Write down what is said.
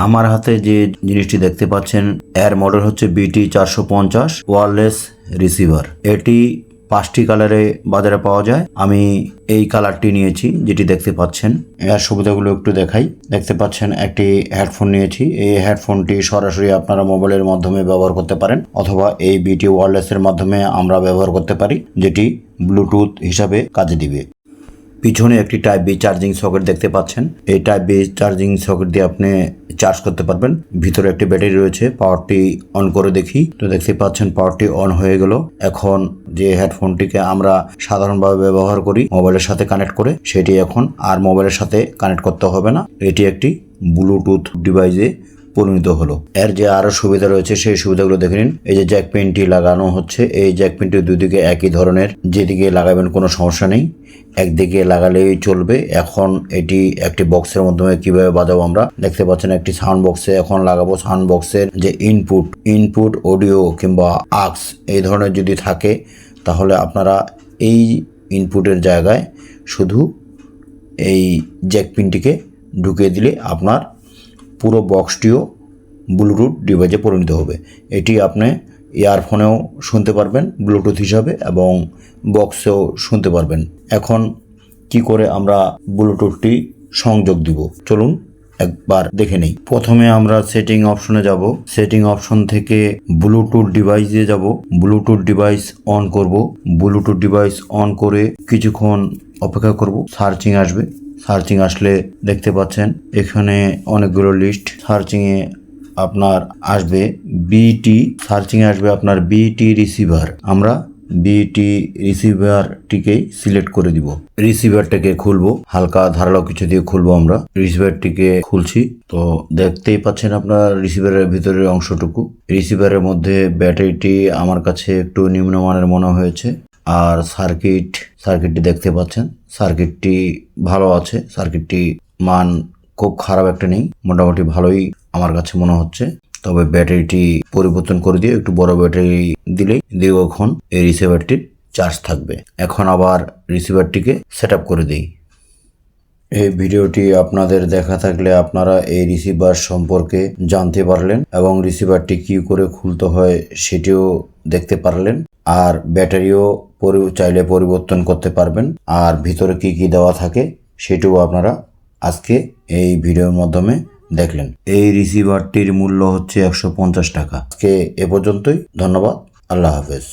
আমার হাতে যে জিনিসটি দেখতে পাচ্ছেন এর মডেল হচ্ছে BT450 ওয়্যারলেস রিসিভার। এটি 5টি কালারে বাজারে পাওয়া যায়। আমি এই কালারটি নিয়েছি যেটি দেখতে পাচ্ছেন। এর সুবিধাগুলো একটু দেখাই। দেখতে পাচ্ছেন একটি হেডফোন নিয়েছি। এই হেডফোনটি সরাসরি আপনারা মোবাইলের মাধ্যমে ব্যবহার করতে পারেন অথবা এই BT ওয়্যারলেসের মাধ্যমে আমরা ব্যবহার করতে পারি, যেটি ব্লুটুথ হিসাবে কাজে দিবে। পিছনে একটি টাইপ বি চার্জিং সকেট দেখতে পাচ্ছেন। এই টাইপ বি চার্জিং সকেট দিয়ে আপনি চার্জ করতে পারবেন। ভিতরে একটি ব্যাটারি রয়েছে। পাওয়ারটি অন করে দেখি, তো দেখতে পাচ্ছেন পাওয়ারটি অন হয়ে গেল। এখন যে হেডফোনটিকে আমরা সাধারণভাবে ব্যবহার করি মোবাইলের সাথে কানেক্ট করে, সেটি এখন আর মোবাইলের সাথে কানেক্ট করতে হবে না। এটি একটি ব্লুটুথ ডিভাইসে পরিণত হলো। এর যে আরো সুবিধা রয়েছে সেই সুবিধাগুলো দেখে নিন। এই যে জ্যাক পিনটি লাগানো হচ্ছে, এই জ্যাক পিনটি দুদিকে একই ধরনের, যেদিকে লাগাবেন কোনো সমস্যা নেই, একদিকে লাগালেই চলবে। এখন এটি একটি বক্সের মাধ্যমে কিভাবে বাজাবো আমরা দেখতে পাচ্ছেন। একটি সাউন্ড বক্সে এখন লাগাবো। সাউন্ড বক্সের যে ইনপুট অডিও কিংবা আক্স এই ধরনের যদি থাকে, তাহলে আপনারা এই ইনপুটের জায়গায় শুধু এই জ্যাক পিনটিকে ঢুকিয়ে দিলে আপনার পুরো বক্সটিও ব্লুটুথ ডিভাইসে পরিণত হবে। এটি আপনি ইয়ারফোনেও শুনতে পারবেন ব্লুটুথ হিসাবে এবং বক্সেও শুনতে পারবেন। এখন কি করে আমরা ব্লুটুথটি সংযোগ দিব চলুন একবার দেখে নেই। প্রথমে আমরা সেটিং অপশনে যাব। সেটিং অপশন থেকে ব্লুটুথ ডিভাইসে যাব। ব্লুটুথ ডিভাইস অন করব। ব্লুটুথ ডিভাইস অন করে কিছুক্ষণ অপেক্ষা করব। সার্চিং আসবে। সার্চিং আসলে দেখতে পাচ্ছেন এখানে অনেকগুলো লিস্ট। সার্চিংয়ে আপনার আসবে আপনার বিটি রিসিভার। আমরা বিটি রিসিভারটিকে সিলেক্ট করে দিব। রিসিভারটাকে খুলবো, হালকা ধারালো কিছু দিয়ে খুলবো। আমরা রিসিভারটিকে খুলছি, তো দেখতেই পাচ্ছেন আপনার রিসিভারের ভিতরের অংশটুকু। রিসিভারের মধ্যে ব্যাটারিটি আমার কাছে একটু নিম্নমানের মনে হয়েছে। আর সার্কিটটি দেখতে পাচ্ছেন, সার্কিটটি ভালো আছে। সার্কিটটি মান খুব খারাপ একটা নেই, মোটামুটি ভালোই আমার কাছে মনে হচ্ছে। তবে ব্যাটারিটি পরিবর্তন করে দিয়ে একটু বড় ব্যাটারি দিলেই দীর্ঘক্ষণ এই রিসিভারটির চার্জ থাকবে। এখন আবার রিসিভারটিকে সেট আপ করে দিই। এই ভিডিওটি আপনাদের দেখা থাকলে আপনারা এই রিসিভার সম্পর্কে জানতে পারলেন এবং রিসিভারটি কি করে খুলতে হয় সেটিও দেখতে পারলেন। আর ব্যাটারিও চাইলে পরিবর্তন করতে পারবেন। আর ভিতরে কি কি দেওয়া থাকে সেটিও আপনারা আজকে এই ভিডিওর মাধ্যমে দেখলেন। এই রিসিভারটির মূল্য হচ্ছে 150 টাকা। আজকে এ পর্যন্তই। ধন্যবাদ। আল্লাহ হাফেজ।